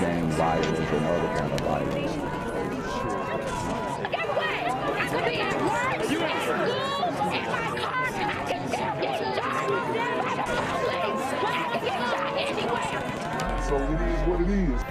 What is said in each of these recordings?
gang violence and other kind of violence. Get away! I could be at work, at school, in my car, and I can still get shot by the police, but I can get shot anywhere. So it is what it is.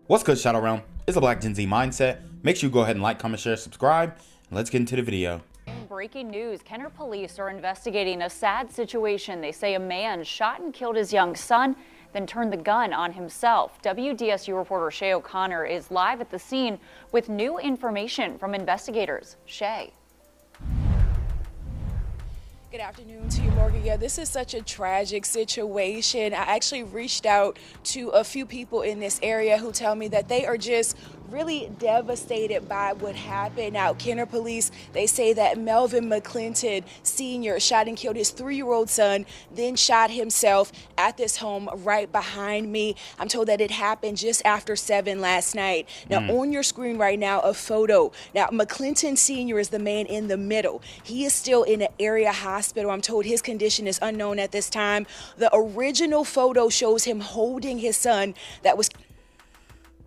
What's good, Shadow Realm? It's a Black Gen Z Mindset. Make sure you go ahead and like, comment, share, subscribe, and let's get into the video. Breaking news, Kenner police are investigating a sad situation. They say a man shot and killed his young son, then turned the gun on himself. WDSU reporter Shay O'Connor is live at the scene with new information from investigators. Shay. Good afternoon to you, Morgan. Yeah, this is such a tragic situation. I actually reached out to a few people in this area who tell me that they are just really devastated by what happened. Now, Kenner police, they say that Melvin McClinton Sr. shot and killed his 3-year-old son, then shot himself at this home right behind me. I'm told that it happened just after 7 last night. Now, on your screen right now, a photo. Now, McClinton Sr. is the man in the middle. He is still in an area hospital. I'm told his condition is unknown at this time. The original photo shows him holding his son that was...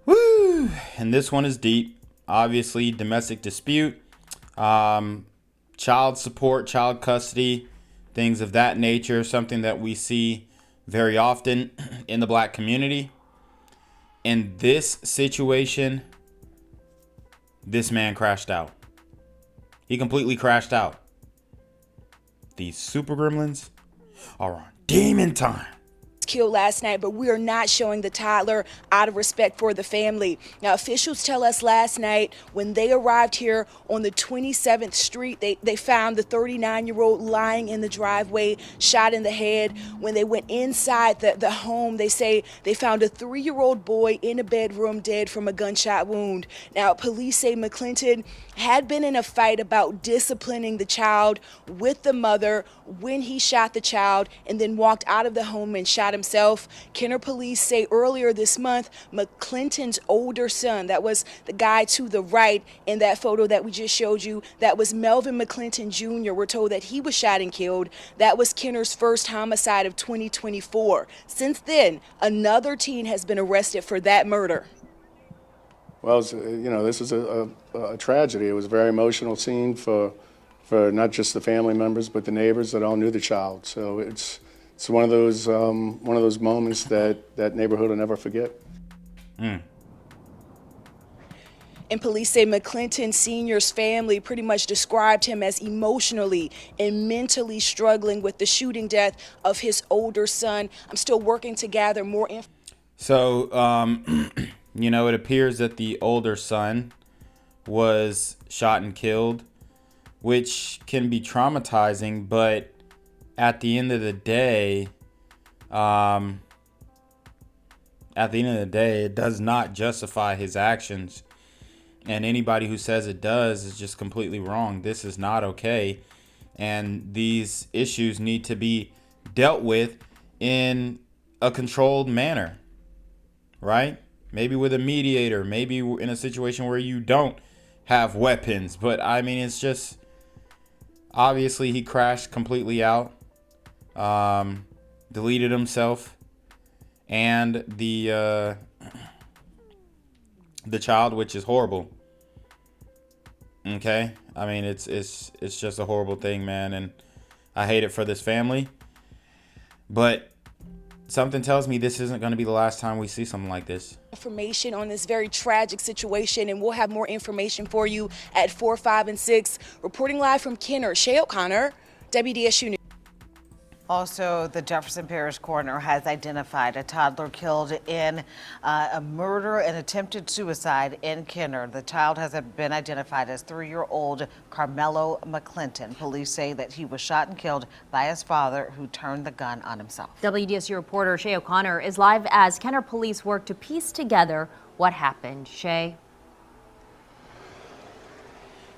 Woo! And this one is deep. Obviously, domestic dispute, child support, child custody, things of that nature, something that we see very often in the Black community. In this situation, this man crashed out. He completely crashed out. These super gremlins are on demon time. Killed last night, but we are not showing the toddler out of respect for the family. Now, officials tell us last night when they arrived here on the 27th Street, they found the 39-year-old lying in the driveway, shot in the head. When they went inside the home, they say they found a 3-year-old boy in a bedroom dead from a gunshot wound. Now, police say McClinton had been in a fight about disciplining the child with the mother when he shot the child and then walked out of the home and shot himself. Kenner police say earlier this month, McClinton's older son, that was the guy to the right in that photo that we just showed you, that was Melvin McClinton Jr. We're told that he was shot and killed. That was Kenner's first homicide of 2024. Since then, another teen has been arrested for that murder. Well, this is a tragedy. It was a very emotional scene for not just the family members, but the neighbors that all knew the child. So it's one of those moments that neighborhood will never forget. And police say McClinton Sr.'s family pretty much described him as emotionally and mentally struggling with the shooting death of his older son. I'm still working to gather more information. So, it appears that the older son was shot and killed, which can be traumatizing, but at the end of the day, it does not justify his actions. And anybody who says it does is just completely wrong. This is not okay. And these issues need to be dealt with in a controlled manner, right? Maybe with a mediator, maybe in a situation where you don't have weapons. But I mean, it's just, obviously he crashed completely out, deleted himself, and the child, which is horrible. Okay, I mean, it's just a horrible thing, man, and I hate it for this family. But something tells me this isn't going to be the last time we see something like this. Information on this very tragic situation, and we'll have more information for you at 4, 5, and 6. Reporting live from Kenner, Shay O'Connor, WDSU News. Also, the Jefferson Parish coroner has identified a toddler killed in a murder and attempted suicide in Kenner. The child has been identified as 3-year-old Carmelo McClinton. Police say that he was shot and killed by his father, who turned the gun on himself. WDSU reporter Shay O'Connor is live as Kenner police work to piece together what happened. Shay.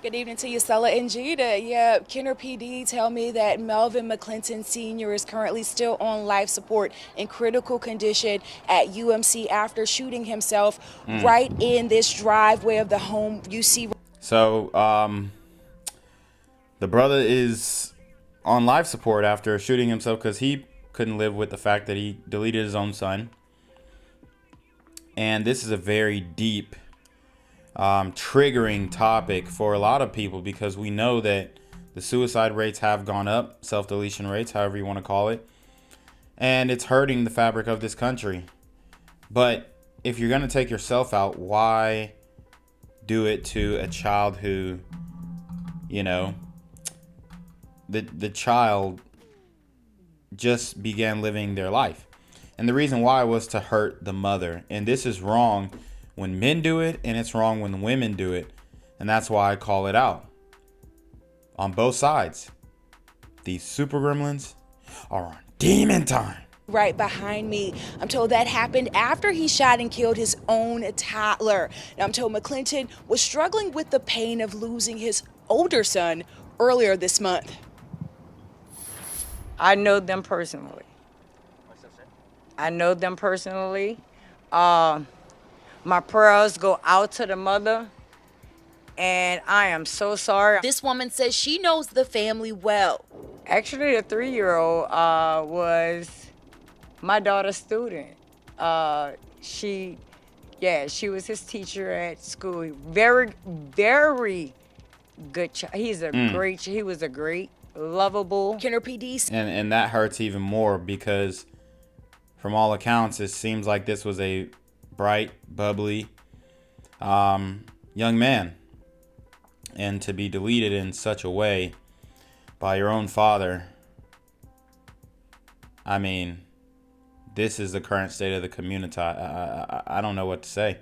Good evening to you, Stella and Gita. Yeah, Kenner PD tell me that Melvin McClinton Sr. is currently still on life support in critical condition at UMC after shooting himself right in this driveway of the home you see. So, The brother is on life support after shooting himself because he couldn't live with the fact that he deleted his own son. And this is a very deep, triggering topic for a lot of people because we know that the suicide rates have gone up, self-deletion rates, however you want to call it. And it's hurting the fabric of this country. But if you're going to take yourself out, why do it to a child who, you know, the child just began living their life? And the reason why was to hurt the mother. And this is wrong when men do it, and it's wrong when women do it. And that's why I call it out. On both sides. These super gremlins are on demon time. Right behind me. I'm told that happened after he shot and killed his own toddler. Now, I'm told McClinton was struggling with the pain of losing his older son earlier this month. I know them personally. I know them personally. My prayers go out to the mother, and I am so sorry. This woman says she knows the family well. Actually, the 3-year-old was my daughter's student. She was his teacher at school. Very, very good child. He was a great, lovable. Kenner PD. And that hurts even more because from all accounts, it seems like this was a bright, bubbly young man. And to be deleted in such a way by your own father, I mean, this is the current state of the community. I don't know what to say.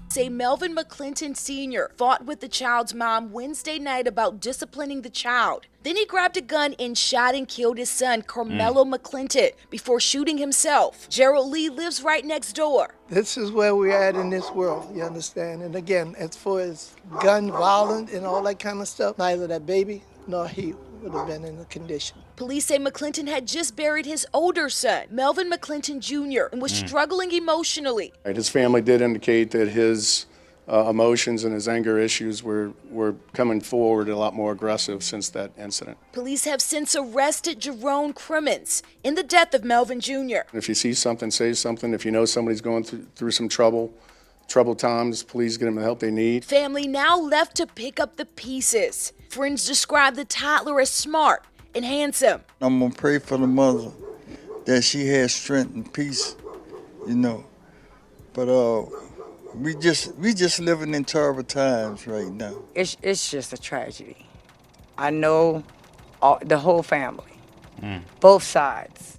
Say Melvin McClinton Sr. fought with the child's mom Wednesday night about disciplining the child. Then he grabbed a gun and shot and killed his son, Carmelo McClinton, before shooting himself. Gerald Lee lives right next door. This is where we're at in this world, you understand? And again, as far as gun violence and all that kind of stuff, neither that baby nor he would have been in the condition. Police say McClinton had just buried his older son, Melvin McClinton Jr., and was struggling emotionally. His family did indicate that his emotions and his anger issues were coming forward a lot more aggressive since that incident. Police have since arrested Jerome Crimmins in the death of Melvin Jr. If you see something, say something. If you know somebody's going through some troubled times, please get them the help they need. Family now left to pick up the pieces. Friends describe the toddler as smart and handsome. I'm gonna pray for the mother that she has strength and peace, you know. But we just living in terrible times right now. It's just a tragedy. I know the whole family, both sides.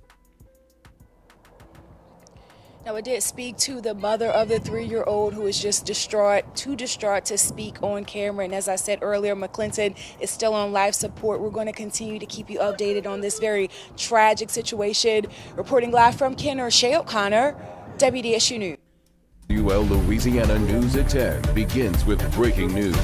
Now, I did speak to the mother of the 3-year-old who is just too distraught to speak on camera. And as I said earlier, McClinton is still on life support. We're going to continue to keep you updated on this very tragic situation. Reporting live from Kenner, Shay O'Connor, WDSU News. UL Louisiana News at 10 begins with breaking news.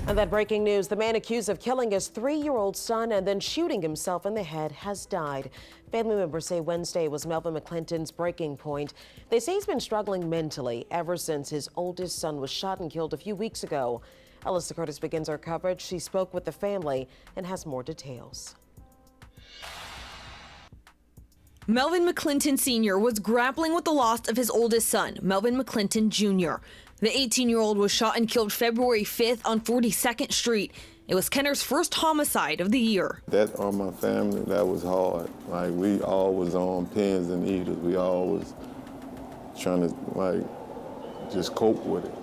And that breaking news, the man accused of killing his 3-year-old son and then shooting himself in the head has died. Family members say Wednesday was Melvin McClinton's breaking point. They say he's been struggling mentally ever since his oldest son was shot and killed a few weeks ago. Alyssa Curtis begins our coverage. She spoke with the family and has more details. Melvin McClinton Sr. was grappling with the loss of his oldest son, Melvin McClinton Jr. The 18-year-old was shot and killed February 5th on 42nd Street. It was Kenner's first homicide of the year. That on my family, that was hard. Like, we all was on pins and needles. We all was trying to, just cope with it.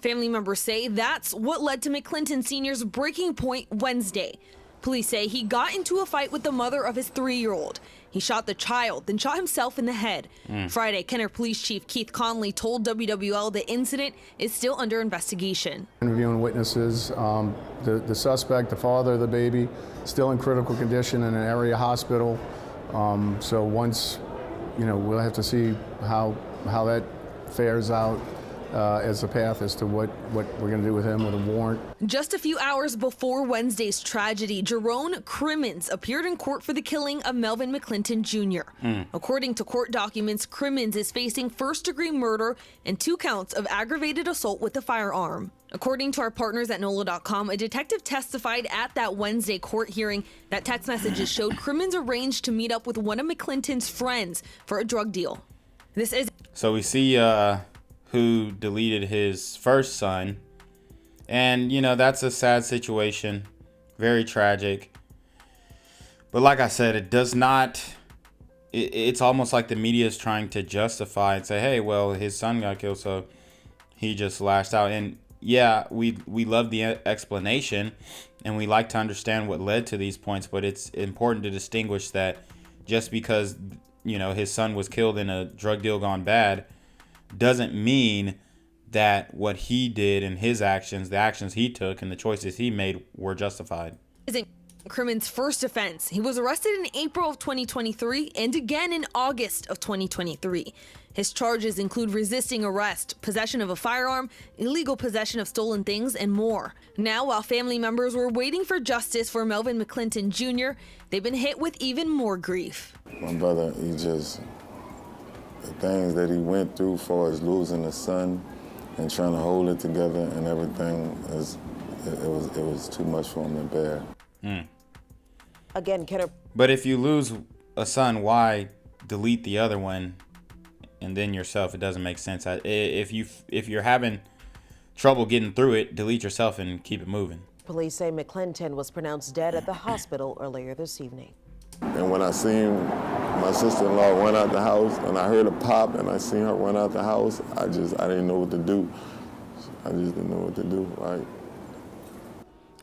Family members say that's what led to McClinton Sr.'s breaking point Wednesday. Police say he got into a fight with the mother of his 3-year-old. He shot the child, then shot himself in the head. Friday, Kenner Police Chief Keith Conley told WWL the incident is still under investigation. Interviewing witnesses, the suspect, the father of the baby, still in critical condition in an area hospital. So once, we'll have to see how that fares out. as a path as to what we're going to do with him with a warrant. Just a few hours before Wednesday's tragedy, Jerome Crimmins appeared in court for the killing of Melvin McClinton Jr. According to court documents, Crimmins is facing first-degree murder and 2 counts of aggravated assault with a firearm. According to our partners at NOLA.com, a detective testified at that Wednesday court hearing that text messages showed Crimmins arranged to meet up with one of McClinton's friends for a drug deal. This is So we see who deleted his first son, and that's a sad situation, very tragic. But like I said, it does not. It's almost like the media is trying to justify and say, hey, well, his son got killed, so he just lashed out. And yeah, we love the explanation, and we like to understand what led to these points, but it's important to distinguish that just because his son was killed in a drug deal gone bad doesn't mean that what he did and his actions, the actions he took and the choices he made, were justified. Crimmins' first offense. He was arrested in April of 2023 and again in August of 2023. His charges include resisting arrest, possession of a firearm, illegal possession of stolen things, and more. Now, while family members were waiting for justice for Melvin McClinton Jr., they've been hit with even more grief. My brother, the things that he went through as far as losing a son and trying to hold it together and everything, it was too much for him to bear. Again, But if you lose a son, why delete the other one and then yourself? It doesn't make sense. If you're having trouble getting through it, delete yourself and keep it moving. Police say McClinton was pronounced dead at the hospital earlier this evening. And when I seen my sister-in-law run out the house, and I heard a pop, and I seen her run out the house, I didn't know what to do. I just didn't know what to do, right?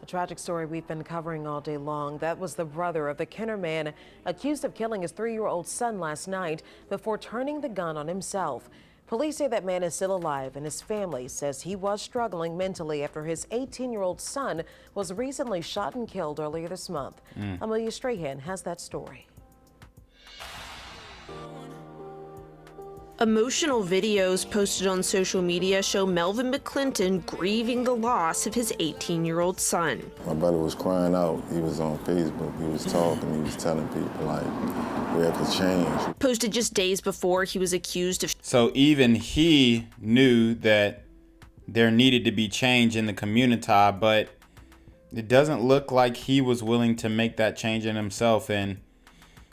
A tragic story we've been covering all day long. That was the brother of the Kenner man accused of killing his 3-year-old son last night before turning the gun on himself. Police say that man is still alive, and his family says he was struggling mentally after his 18-year-old son was recently shot and killed earlier this month. Amelia Strahan has that story. Emotional videos posted on social media show Melvin McClinton grieving the loss of his 18-year-old son. My brother was crying out. He was on Facebook. He was talking. He was telling people, like, we have to change. Posted just days before he was accused of... So even he knew that there needed to be change in the community, but it doesn't look like he was willing to make that change in himself. And,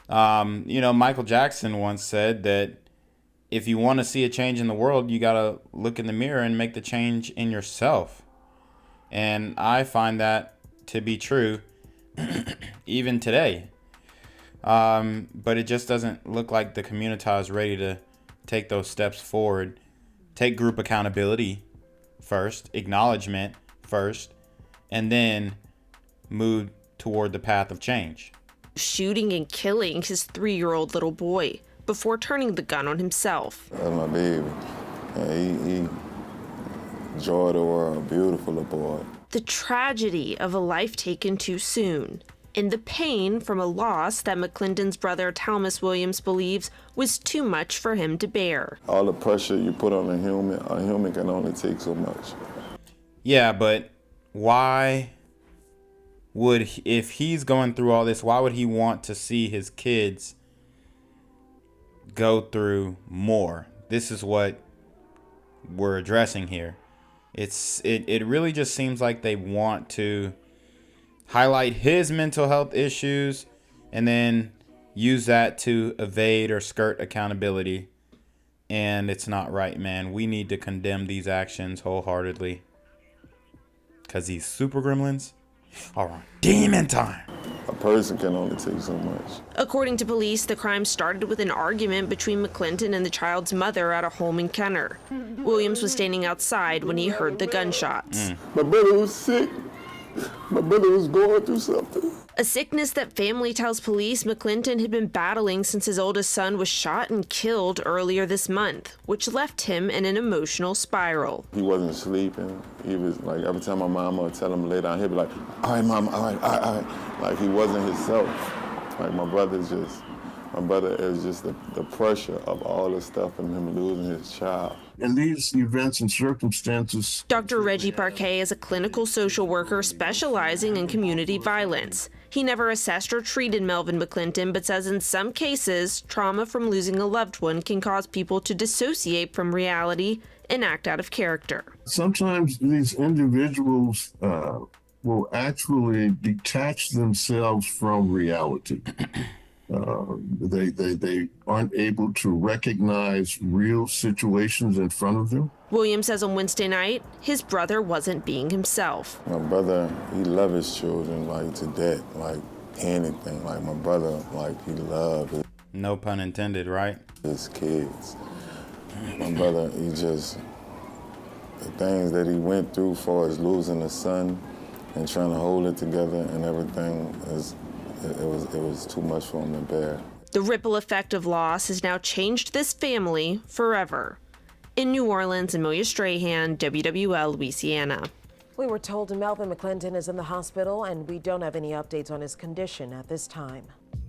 Michael Jackson once said that if you want to see a change in the world, you got to look in the mirror and make the change in yourself. And I find that to be true even today. But it just doesn't look like the community is ready to take those steps forward. Take group accountability first, acknowledgement first, and then move toward the path of change. Shooting and killing his 3-year-old little boy before turning the gun on himself. That's my baby. Yeah, he joy of the world, beautiful little boy. The tragedy of a life taken too soon, and the pain from a loss that McClinton's brother Thomas Williams believes was too much for him to bear. All the pressure you put on a human can only take so much. Yeah, but why would, if he's going through all this, why would he want to see his kids go through more? This is what we're addressing here. It really just seems like they want to highlight his mental health issues and then use that to evade or skirt accountability. And it's not right, man. We need to condemn these actions wholeheartedly, because these super gremlins are on demon time. A person can only take so much. According to police, the crime started with an argument between McClinton and the child's mother at a home in Kenner. Williams was standing outside when he heard the gunshots. My brother was sick. My brother was going through something. A sickness that family tells police McClinton had been battling since his oldest son was shot and killed earlier this month, which left him in an emotional spiral. He wasn't sleeping. He was like, every time my mama would tell him to lay down, he'd be like, all right, mama, all right. Like he wasn't himself. Like my My brother is just the pressure of all the stuff and him losing his child. In these events and circumstances, Dr. Reggie Parquet is a clinical social worker specializing in community violence. He never assessed or treated Melvin McClinton, but says in some cases, trauma from losing a loved one can cause people to dissociate from reality and act out of character. sometimes these individuals will actually detach themselves from reality. They aren't able to recognize real situations in front of them. Williams says on Wednesday night, his brother wasn't being himself. My brother, he loved his children like to death, like anything. Like my brother, like he loved No pun intended, right? his kids. My brother, he just, the things that he went through for as losing a son and trying to hold it together and everything, it was too much for him to bear. The ripple effect of loss has now changed this family forever. In New Orleans, Amelia Strahan, WWL Louisiana. We were told Melvin McClinton is in the hospital, and we don't have any updates on his condition at this time.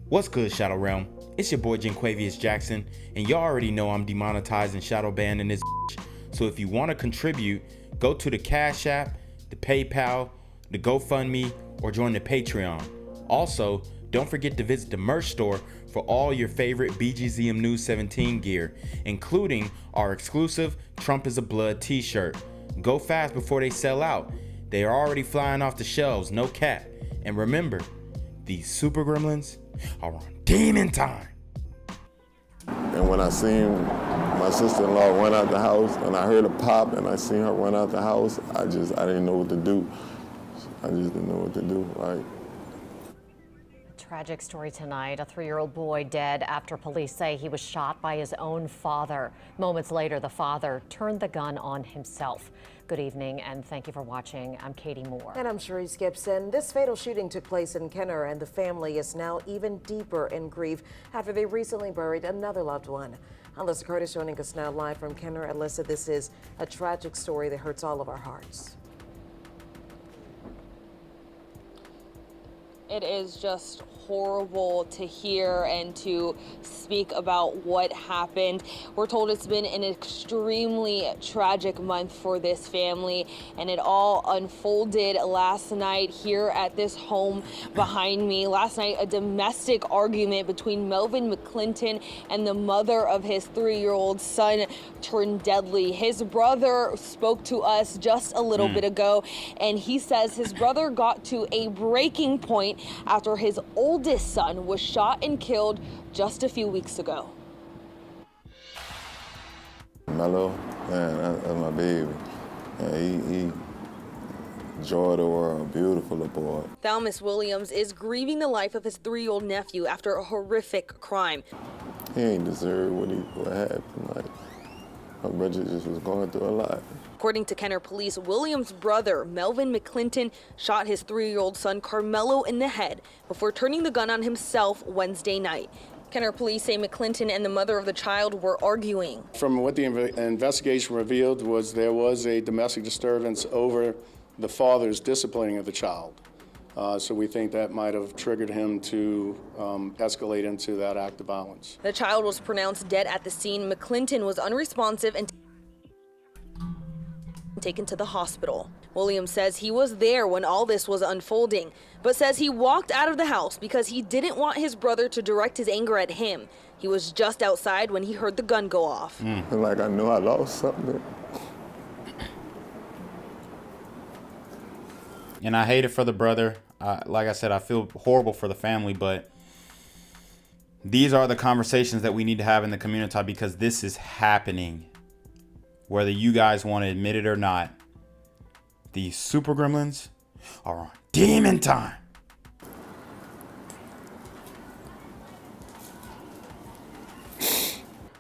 What's good, Shadow Realm? It's your boy Jenquavius Jackson, and y'all already know I'm demonetized and shadow banned in this bitch. So if you want to contribute, go to the Cash App, the PayPal, the GoFundMe, or join the Patreon. Also, don't forget to visit the merch store for all your favorite BGZM News 17 gear, including our exclusive Trump is a Blood t-shirt. Go fast before they sell out. They are already flying off the shelves, no cap. And remember, these super gremlins are on demon time. And when I seen my sister-in-law run out the house and I heard a pop and I seen her run out the house, I didn't know what to do. I just didn't know what to do, right? Tragic story tonight. A 3-year-old boy dead after police say he was shot by his own father. Moments later, the father turned the gun on himself. Good evening, and thank you for watching. I'm Katie Moore. And I'm Cherise Gibson. This fatal shooting took place in Kenner, and the family is now even deeper in grief after they recently buried another loved one. Alyssa Curtis joining us now live from Kenner. Alyssa, this is a tragic story that hurts all of our hearts. It is just horrible to hear and to speak about what happened. We're told it's been an extremely tragic month for this family, and it all unfolded last night here at this home behind me. Last night, a domestic argument between Melvin McClinton and the mother of his 3-year-old son turned deadly. His brother spoke to us just a little bit ago, and he says his brother got to a breaking point after his oldest son was shot and killed just a few weeks ago. Mello, man, that's my baby. Yeah, he joy of the world, beautiful little boy. Thalmus Williams is grieving the life of his 3-year-old nephew after a horrific crime. He ain't deserve what happened. Like, my brother just was going through a lot. According to Kenner police, Williams' brother, Melvin McClinton, shot his 3-year-old son, Carmelo, in the head before turning the gun on himself Wednesday night. Kenner police say McClinton and the mother of the child were arguing. From what the investigation revealed was there was a domestic disturbance over the father's disciplining of the child. So we think that might have triggered him to escalate into that act of violence. The child was pronounced dead at the scene. McClinton was unresponsive and taken to the hospital. Williams says he was there when all this was unfolding, but says he walked out of the house because he didn't want his brother to direct his anger at him. He was just outside when he heard the gun go off. Like I knew I lost something. And I hate it for the brother. Like I said, I feel horrible for the family, but these are the conversations that we need to have in the community because this is happening. Whether you guys want to admit it or not, these super gremlins are on demon time.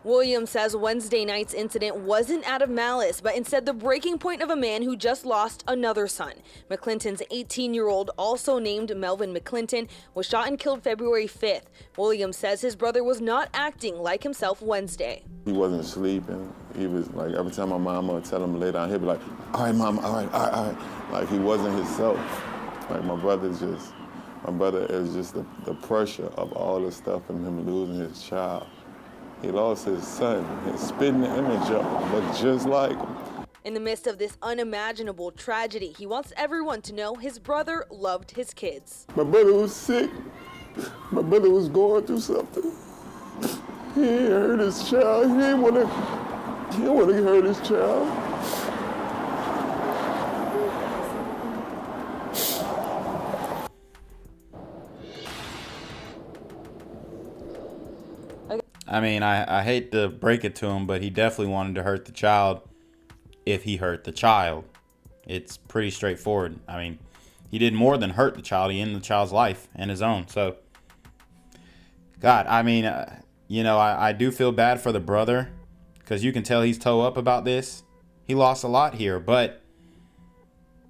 Williams says Wednesday night's incident wasn't out of malice, but instead the breaking point of a man who just lost another son. McClinton's 18-year-old, also named Melvin McClinton, was shot and killed February 5th. Williams says his brother was not acting like himself Wednesday. He wasn't sleeping. He was like, every time my mama would tell him to lay down, he'd be like, all right, mama, all right. Like he wasn't himself. Like my brother's just My brother is just the pressure of all the stuff and him losing his child. He lost his son, his spitting the image of him, looked just like him. In the midst of this unimaginable tragedy, he wants everyone to know his brother loved his kids. My brother was sick. My brother was going through something. He ain't hurt his child. He didn't want to hurt his child. I mean, I hate to break it to him, but he definitely wanted to hurt the child if he hurt the child. It's pretty straightforward. I mean, he did more than hurt the child. He ended the child's life and his own. So, God, I mean, you know, I do feel bad for the brother because you can tell he's toe up about this. He lost a lot here, but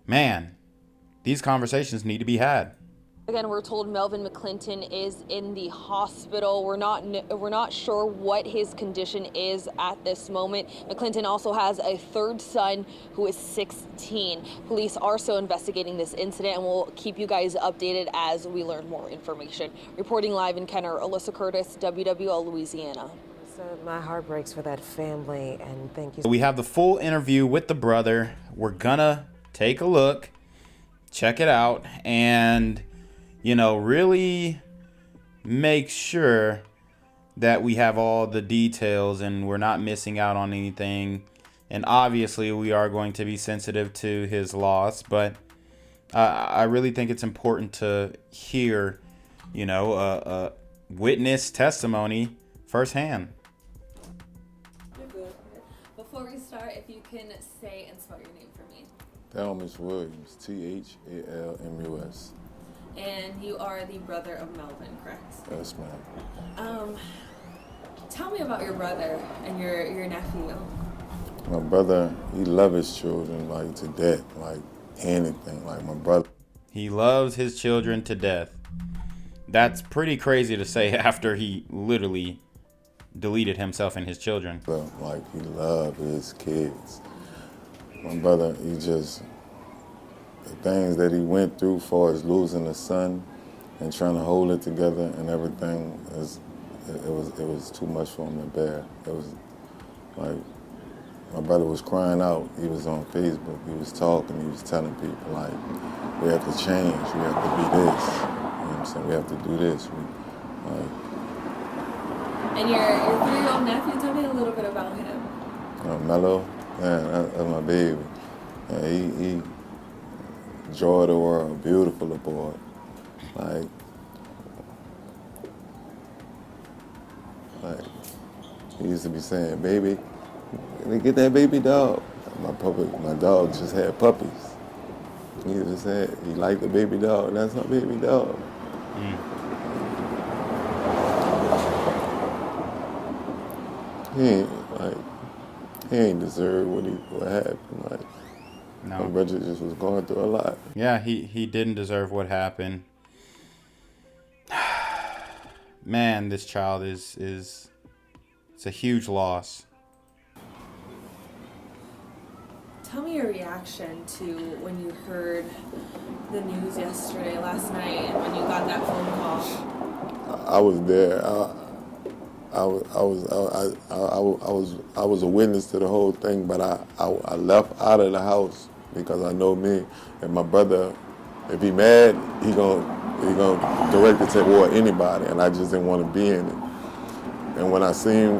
man, these conversations need to be had. Again, we're told Melvin McClinton is in the hospital. We're not sure what his condition is at this moment. McClinton also has a third son who is 16. Police are still investigating this incident, and we'll keep you guys updated as we learn more information. Reporting live in Kenner, Alyssa Curtis, WWL Louisiana. So my heart breaks for that family, and thank you. We have the full interview with the brother. We're gonna take a look, check it out, and you know, really make sure that we have all the details and we're not missing out on anything. And obviously we are going to be sensitive to his loss, but I really think it's important to hear, you know, a witness testimony firsthand. You're good. Before we start, if you can say and spell your name for me. Thelmus Williams, Thalmus. And you are the brother of Melvin, correct? Yes, ma'am. Tell me about your brother and your nephew. My brother, he loves his children like to death, like anything. Like my brother. He loves his children to death. That's pretty crazy to say after he literally deleted himself and his children. Like he loves his kids. My brother, he just, the things that he went through for as losing a son and trying to hold it together and everything, it was too much for him to bear. It was like, my brother was crying out. He was on Facebook. He was talking. He was telling people, like, we have to change. We have to be this. You know what I'm saying? We have to do this. And your 3-year-old nephew, tell me a little bit about him. Mello, man, that's my baby. Yeah, he joy of the world, beautiful boy. Like he used to be saying, baby, get that baby dog. My dog just had puppies. He just said he liked the baby dog. That's my baby dog. He ain't deserve what happened. Like, no. My brother just was going through a lot. Yeah, he didn't deserve what happened. Man, this child is it's a huge loss. Tell me your reaction to when you heard the news last night, and when you got that phone call. I was there. I was a witness to the whole thing, but I left out of the house because I know me and my brother. If he mad, he gonna direct it toward anybody, and I just didn't want to be in it. And when I seen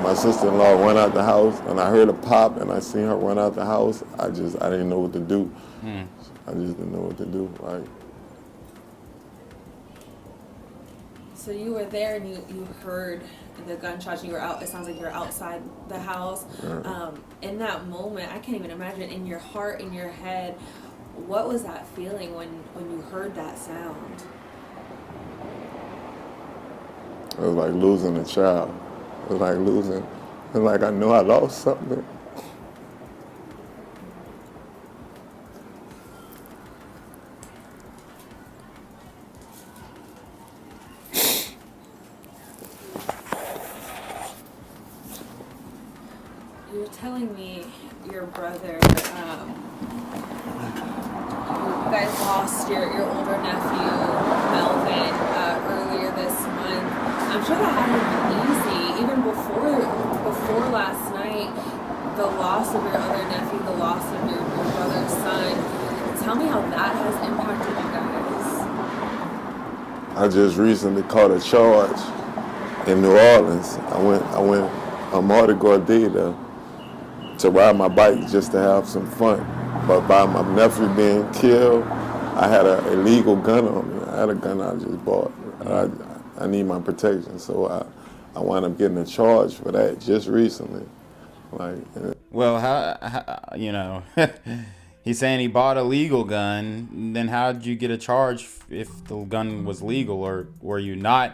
my sister-in-law run out the house, and I heard a pop, and I seen her run out the house, I didn't know what to do. I just didn't know what to do. Like. So you were there and you heard the gunshots and you were out, it sounds like you were outside the house. In that moment, I can't even imagine, in your heart, in your head, what was that feeling when you heard that sound? It was like losing a child. It was like I knew I lost something. You were telling me your brother, you guys lost your older nephew I'm sure that hadn't been easy, even before last night, the loss of your other nephew, the loss of your brother's son. Tell me how that has impacted you guys. I just recently caught a charge in New Orleans. I went on Mardi Gras Day to ride my bike just to have some fun. But by my nephew being killed, I had an illegal gun on me. I had a gun I just bought. I need my protection, so I wound up getting a charge for that just recently. Well, how you know, he's saying he bought a legal gun. Then how did you get a charge if the gun was legal, or were you not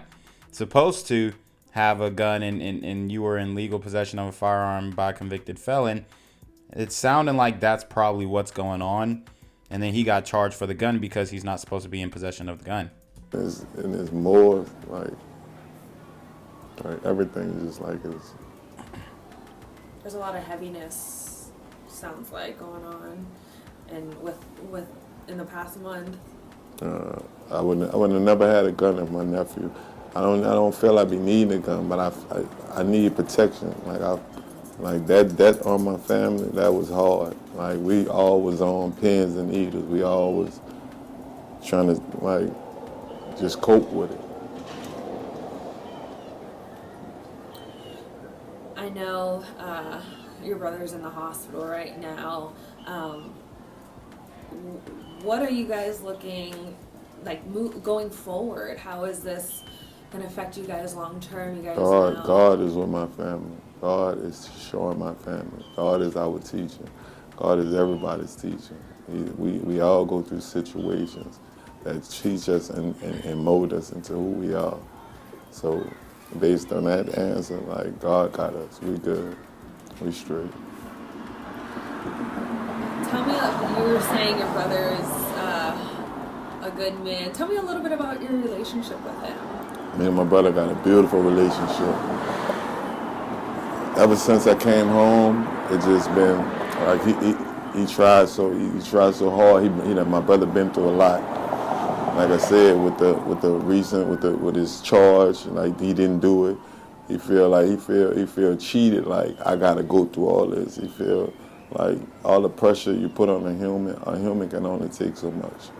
supposed to have a gun and you were in legal possession of a firearm by a convicted felon? It's sounding like that's probably what's going on. And then he got charged for the gun because he's not supposed to be in possession of the gun. It's more like everything is just like it's. There's a lot of heaviness, sounds like, going on, and with in the past month. I would have never had a gun if my nephew. I don't feel I be needing a gun, but I need protection. Like that on my family, that was hard. Like we all was on pins and needles. We all was trying to just cope with it. I know your brother's in the hospital right now. What are you guys looking like going forward? How is this going to affect you guys long term? You guys know. God is with my family. God is showing my family. God is our teacher. God is everybody's teacher. We all go through situations that teach us and mold us into who we are. So based on that answer, like, God got us. We good. We straight. Tell me, you were saying your brother is a good man. Tell me a little bit about your relationship with him. Me and my brother got a beautiful relationship. Ever since I came home, it's just been like he tried so hard. My brother been through a lot. Like I said, with his charge, like he didn't do it. He feel cheated. Like I gotta go through all this. He feel like all the pressure you put on a human can only take so much.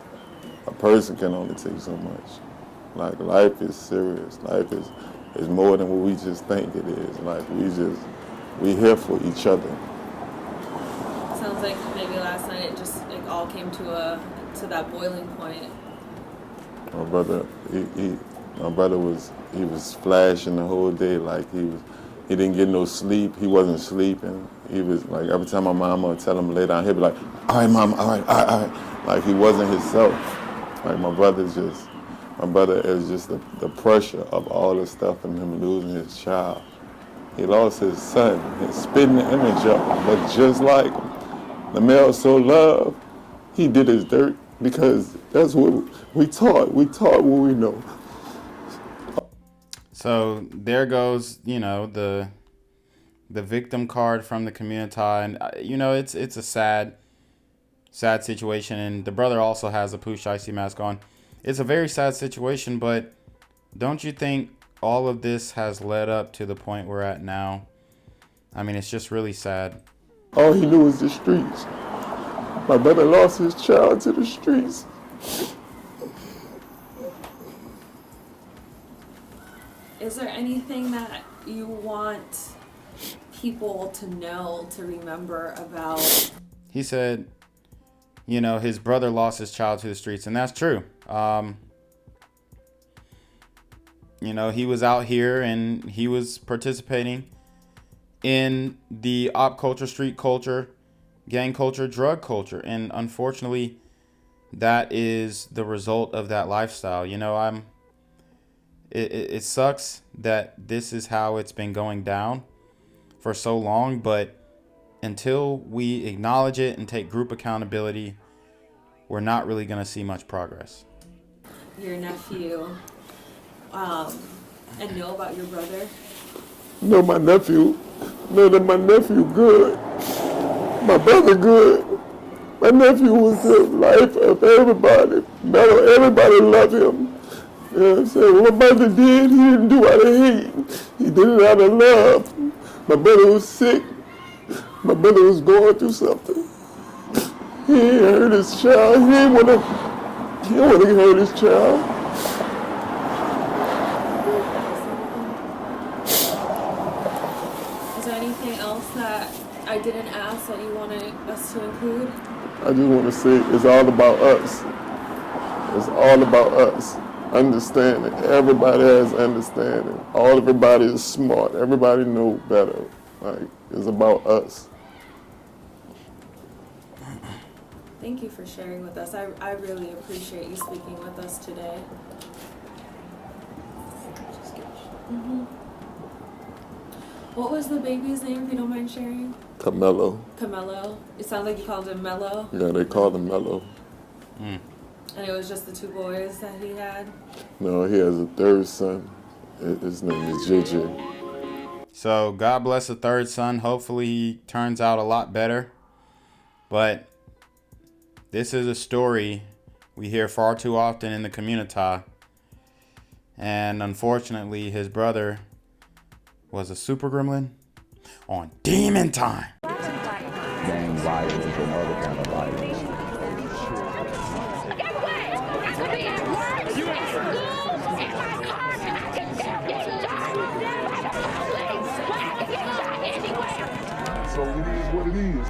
A person can only take so much. Like life is serious. Life is more than what we just think it is. Like we here for each other. Sounds like maybe last night it just all came to that boiling point. My brother was flashing the whole day. Like he didn't get no sleep. He wasn't sleeping. He was like, every time my mama would tell him to lay down, he'd be like, all right, mama, all right. Like he wasn't himself. Like my brother is just the pressure of all the stuff and him losing his child. He lost his son, his spitting the image of him, but just like him. The male so loved, he did his dirt because that's what we taught. We taught what we know. So there goes, the victim card from the community, and it's a sad situation. And the brother also has a Pooh Shiesty mask on. It's a very sad situation, but don't you think all of this has led up to the point we're at now? I mean, it's just really sad. All he knew was the streets. My brother lost his child to the streets. Is there anything that you want people to know, to remember about? He said, his brother lost his child to the streets, and that's true. He was out here and he was participating in the op culture, street culture, gang culture, drug culture. And unfortunately, that is the result of that lifestyle. It sucks that this is how it's been going down for so long, but until we acknowledge it and take group accountability, we're not really going to see much progress. Your nephew, and know about your brother? Know my nephew. Know that my nephew good. My brother good. My nephew was the life of everybody. Everybody love him. You know what I'm saying? What my brother did, he didn't do out of hate. He did it out of love. My brother was sick. My brother was going through something. He ain't hurt his child. He didn't want to hurt his child. Is there anything else that I didn't ask that you wanted us to include? I just want to say it's all about us. It's all about us. Understanding. Everybody has understanding. Everybody is smart. Everybody knows better. Like, it's about us. Thank you for sharing with us. I really appreciate you speaking with us today. What was the baby's name, if you don't mind sharing? Carmelo. Carmelo. It sounds like you called him Mello. Yeah, they called him Mello. And it was just the 2 boys that he had? No, he has a 3rd son. His name is JJ. So God bless the 3rd son. Hopefully he turns out a lot better. But this is a story we hear far too often in the community. And unfortunately, his brother was a super gremlin on demon time. Gang violence and other kind of violence. So it is what it is.